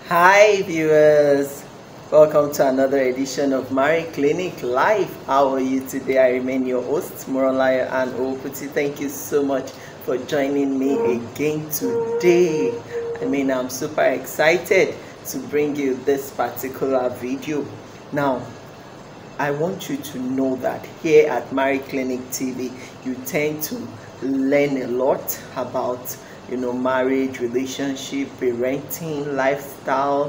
Hi viewers, welcome to another edition of Marriage Clinic Live. How are you today? I remain your host, Morolaya and Oputi. Thank you so much for joining me again today. I'm super excited to bring you this particular video. Now, I want you to know that here at Marriage Clinic TV, you tend to learn a lot about marriage, relationship, parenting, lifestyle,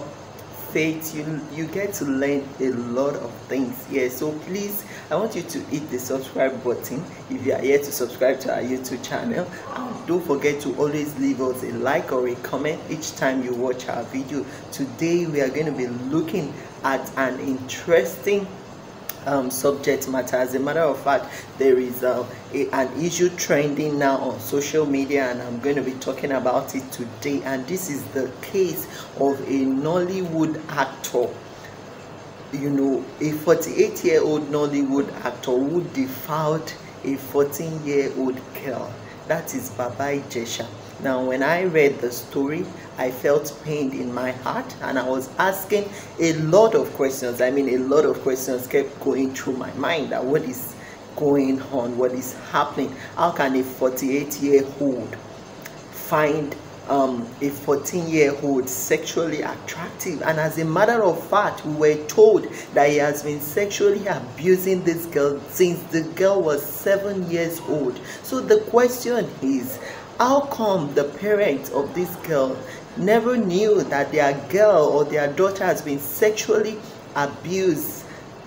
faith. You get to learn a lot of things here. So please, I want you to hit the subscribe button if you are here to subscribe to our YouTube channel, and don't forget to always leave us a like or a comment each time you watch our video. Today we are going to be looking at an interesting subject matter. As a matter of fact, there is an issue trending now on social media, and I'm going to be talking about it today. And this is the case of a Nollywood actor, a 48-year-old Nollywood actor who defiled a 14-year-old girl. That is Baba Ijesha. Now, when I read the story, I felt pain in my heart, and I was asking a lot of questions. A lot of questions kept going through my mind. That what is going on? What is happening? How can a 48-year-old find a 14-year-old sexually attractive? And as a matter of fact, we were told that he has been sexually abusing this girl since the girl was 7 years old. So the question is, how come the parents of this girl never knew that their girl or their daughter has been sexually abused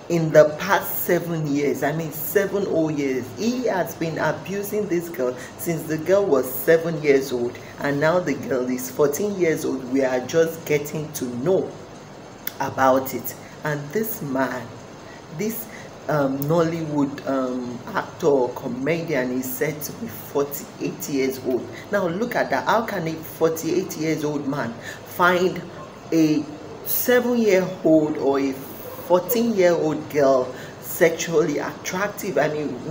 in the past 7 years? 7 whole years. He has been abusing this girl since the girl was 7 years old, and now the girl is 14 years old. We are just getting to know about it. And this man, this Nollywood actor or comedian, is said to be 48 years old. Now look at that. How can a 48 years old man find a 7-year-old or a 14-year-old girl sexually attractive?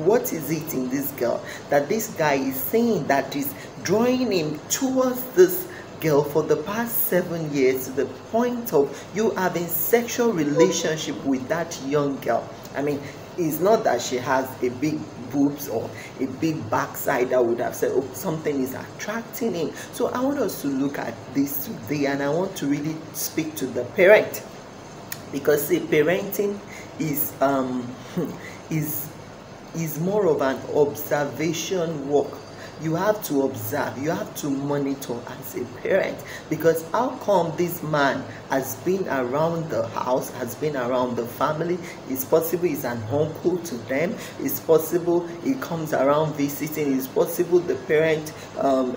What is it in this girl that this guy is saying that is drawing him towards this girl for the past 7 years, to the point of you having sexual relationship with that young girl? It's not that she has a big boobs or a big backside that would have said, oh, something is attracting him. So I want us to look at this today, and I want to really speak to the parent, because see, parenting is is more of an observation work. You have to observe, you have to monitor as a parent, because how come this man has been around the house, has been around the family? It's possible he's an uncle to them, it's possible he comes around visiting, it's possible the parent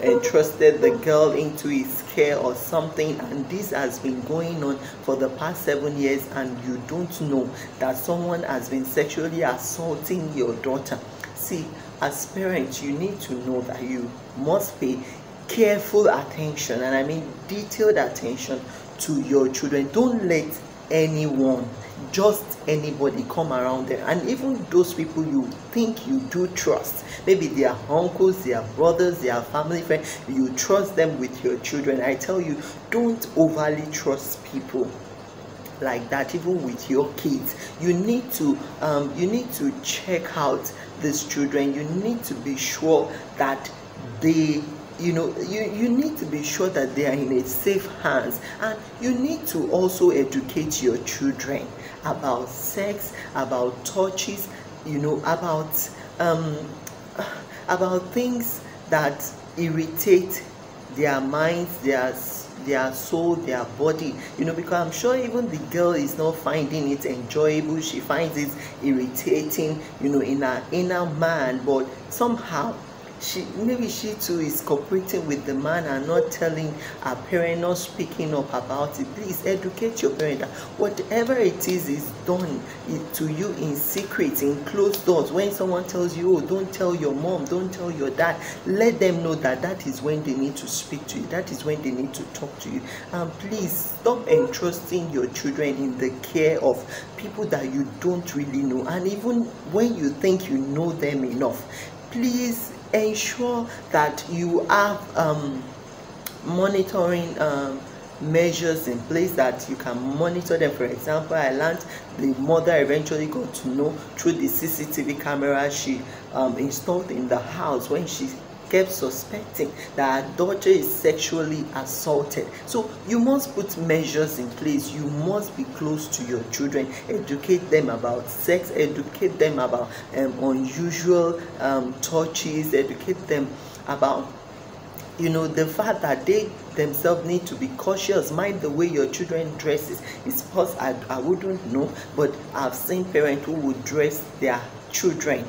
entrusted the girl into his care or something, and this has been going on for the past 7 years, and you don't know that someone has been sexually assaulting your daughter. See, as parents, you need to know that you must pay careful attention, and detailed attention to your children. Don't let anyone, just anybody, come around them, and even those people you think you do trust, maybe their uncles, their brothers, their family friends, you trust them with your children. I tell you, don't overly trust people like that. Even with your kids, you need to check out these children. You need to be sure that they you need to be sure that they are in a safe hands, and you need to also educate your children about sex, about touches, about things that irritate their minds, their soul, their body, because I'm sure even the girl is not finding it enjoyable. She finds it irritating, in her inner man, but somehow maybe she too is cooperating with the man and not telling her parent, not speaking up about it. Please educate your parent that whatever it is done to you in secret, in closed doors. When someone tells you, oh, don't tell your mom, don't tell your dad, let them know that that is when they need to speak to you, that is when they need to talk to you. And please stop entrusting your children in the care of people that you don't really know, and even when you think you know them enough, please ensure that you have monitoring measures in place that you can monitor them. For example, I learned the mother eventually got to know through the CCTV camera she installed in the house when she kept suspecting that her daughter is sexually assaulted. So you must put measures in place. You must be close to your children, educate them about sex, educate them about unusual touches, educate them about the fact that they themselves need to be cautious. Mind the way your children dresses. It's because I wouldn't know, but I've seen parents who would dress their children,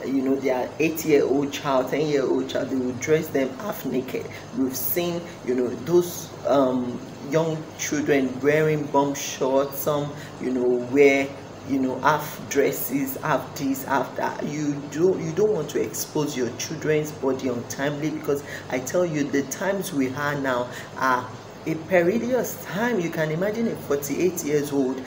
their 8-year-old child, 10-year-old child, they will dress them half naked. We've seen those young children wearing bum shorts, some wear half dresses, half this, half that. You don't want to expose your children's body untimely, because I tell you, the times we are now are a perilous time. You can imagine a 48 years old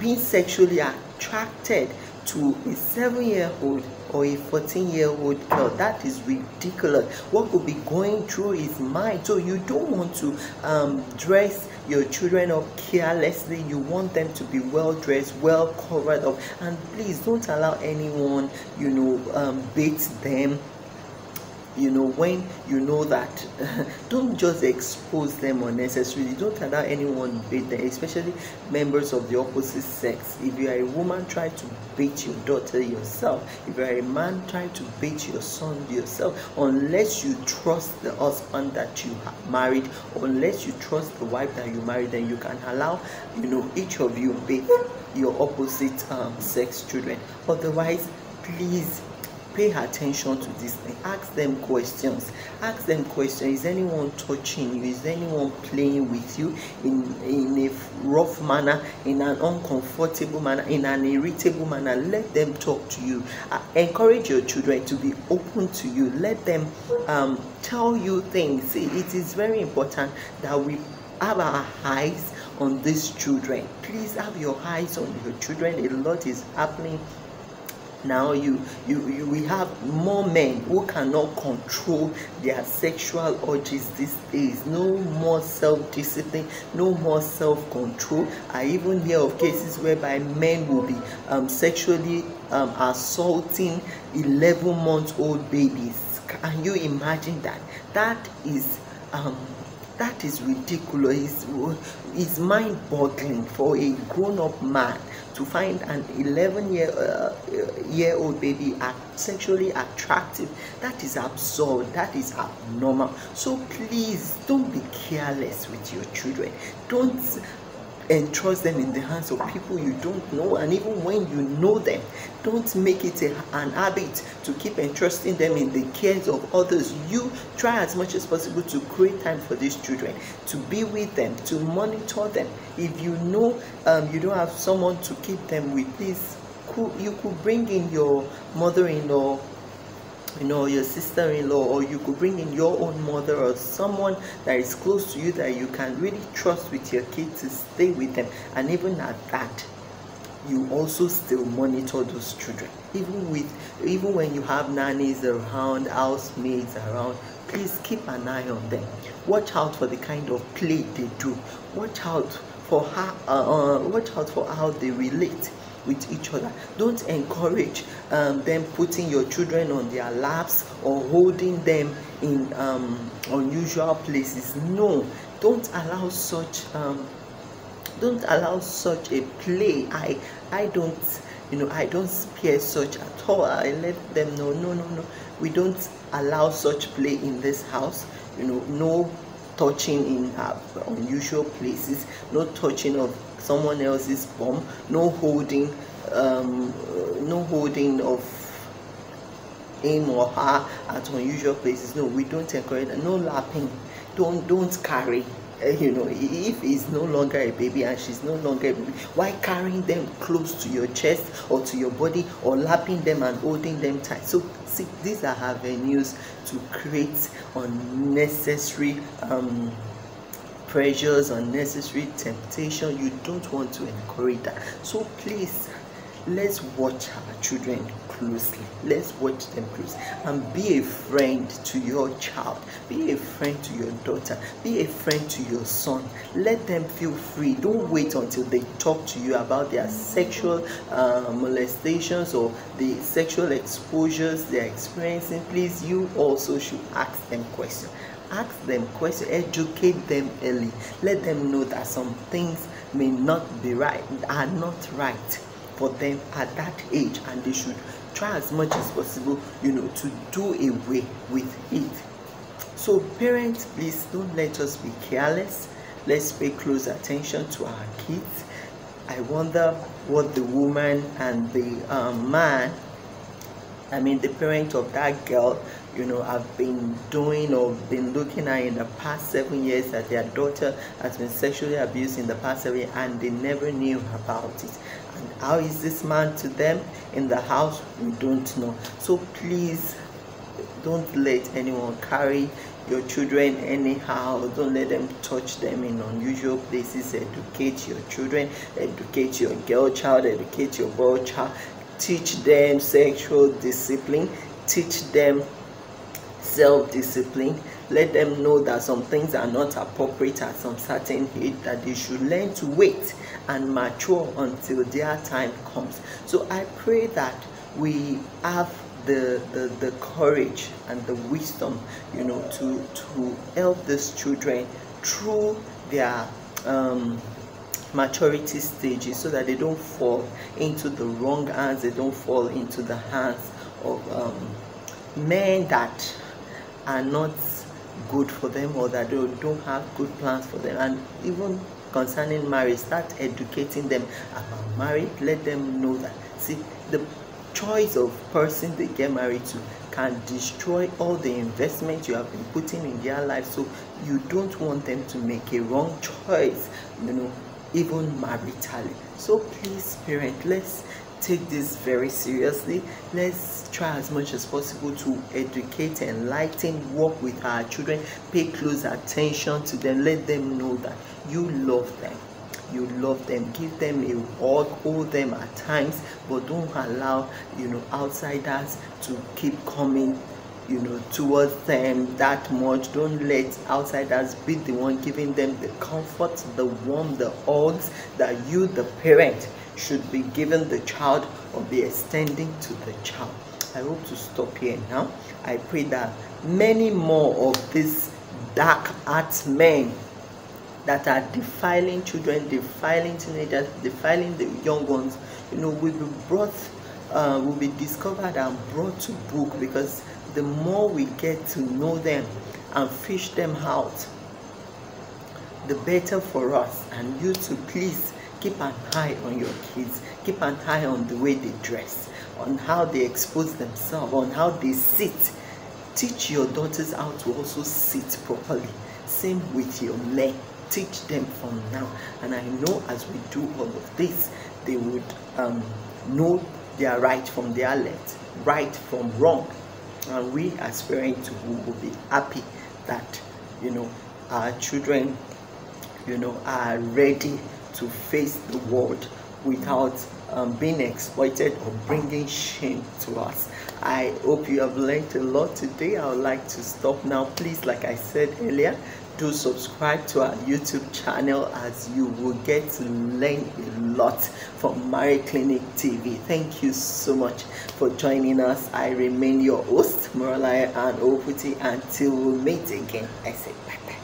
being sexually attracted to a 7-year-old or a 14-year-old girl. That is ridiculous. What could be going through his mind? So you don't want to dress your children up carelessly. You want them to be well dressed, well covered up, and please don't allow anyone bait them. When you know that, don't just expose them unnecessarily. Don't allow anyone bait them, especially members of the opposite sex. If you are a woman, try to bait your daughter yourself. If you are a man, try to bait your son yourself. Unless you trust the husband that you have married, unless you trust the wife that you married, then you can allow each of you bait your opposite sex children. Otherwise, please pay attention to this thing. Ask them questions. Is anyone touching you? Is anyone playing with you in a rough manner, in an uncomfortable manner, in an irritable manner? Let them talk to you. Encourage your children to be open to you. Let them tell you things. It is very important that we have our eyes on these children. Please have your eyes on your children. A lot is happening now. We have more men who cannot control their sexual urges these days. No more self-discipline, no more self-control. I even hear of cases whereby men will be sexually assaulting 11-month-old babies. Can you imagine that? That is ridiculous. It's mind-boggling for a grown-up man to find an 11-year-old baby sexually attractive. That is absurd. That is abnormal. So please don't be careless with your children. Don't entrust them in the hands of people you don't know, and even when you know them, don't make it an habit to keep entrusting them in the cares of others. You try as much as possible to create time for these children, to be with them, to monitor them. If you know you don't have someone to keep them with, please, you could bring in your mother-in-law, your sister-in-law, or you could bring in your own mother or someone that is close to you that you can really trust with your kids to stay with them. And even at that, you also still monitor those children. Even when you have nannies around, housemaids around, please keep an eye on them. Watch out for the kind of play they do. Watch out for how they relate with each other. Don't encourage them putting your children on their laps or holding them in unusual places. No, don't allow such a play. I don't spare such at all. I let them know, no, we don't allow such play in this house. No touching in unusual places, no touching of someone else's bum, no holding of him or her at unusual places. No, we don't encourage that. No lapping. Don't carry. If he's no longer a baby and she's no longer a baby, why carrying them close to your chest or to your body, or lapping them and holding them tight? So see, these are avenues to create unnecessary pressures, unnecessary temptation. You don't want to encourage that. So please, let's watch our children closely. Let's watch them close, and be a friend to your child, be a friend to your daughter, be a friend to your son. Let them feel free. Don't wait until they talk to you about their sexual molestations or the sexual exposures they're experiencing. Please, you also should ask them questions. Ask them questions, educate them early. Let them know that some things may not be right, are not right for them at that age, and they should try as much as possible, to do away with it. So parents, please don't let us be careless. Let's pay close attention to our kids. I wonder what the woman and the man, the parent of that girl, have been doing or been looking at in the past 7 years, that their daughter has been sexually abused in the past 7 years and they never knew about it. And how is this man to them in the house? We don't know. So please, don't let anyone carry your children anyhow. Don't let them touch them in unusual places. Educate your children, educate your girl child, educate your boy child. Teach them sexual discipline, teach them self-discipline. Let them know that some things are not appropriate at some certain age, that they should learn to wait and mature until their time comes. So I pray that we have the courage and the wisdom, to help these children through their maturity stages, so that they don't fall into the wrong hands, they don't fall into the hands of men that are not good for them, or that they don't have good plans for them. And even concerning marriage, start educating them about marriage. Let them know that, see, the choice of person they get married to can destroy all the investment you have been putting in their life. So you don't want them to make a wrong choice, even maritally. So please, parents, let's take this very seriously. Let's try as much as possible to educate, enlighten, work with our children, pay close attention to them. Let them know that you love them. You love them. Give them a hug, hold them at times, but don't allow outsiders to keep coming towards them that much. Don't let outsiders be the one giving them the comfort, the warmth, the hugs that you, the parent, should be giving the child or be extending to the child. I hope to stop here now. I pray that many more of these dark heart men that are defiling children, defiling teenagers, defiling the young ones, will be brought, will be discovered and brought to book, because the more we get to know them and fish them out, the better for us. And you too, please keep an eye on your kids. Keep an eye on the way they dress, on how they expose themselves, on how they sit. Teach your daughters how to also sit properly. Same with your men. Teach them from now. And I know as we do all of this, they would know their right from their left, right from wrong. And we as parents will be happy that our children are ready to face the world without being exploited or bringing shame to us. I hope you have learned a lot today. I would like to stop now. Please, like I said earlier, do subscribe to our YouTube channel, as you will get to learn a lot from Marriage Clinic TV. Thank you so much for joining us. I remain your host, Moralaya and Oputi. Until we meet again, I say bye bye.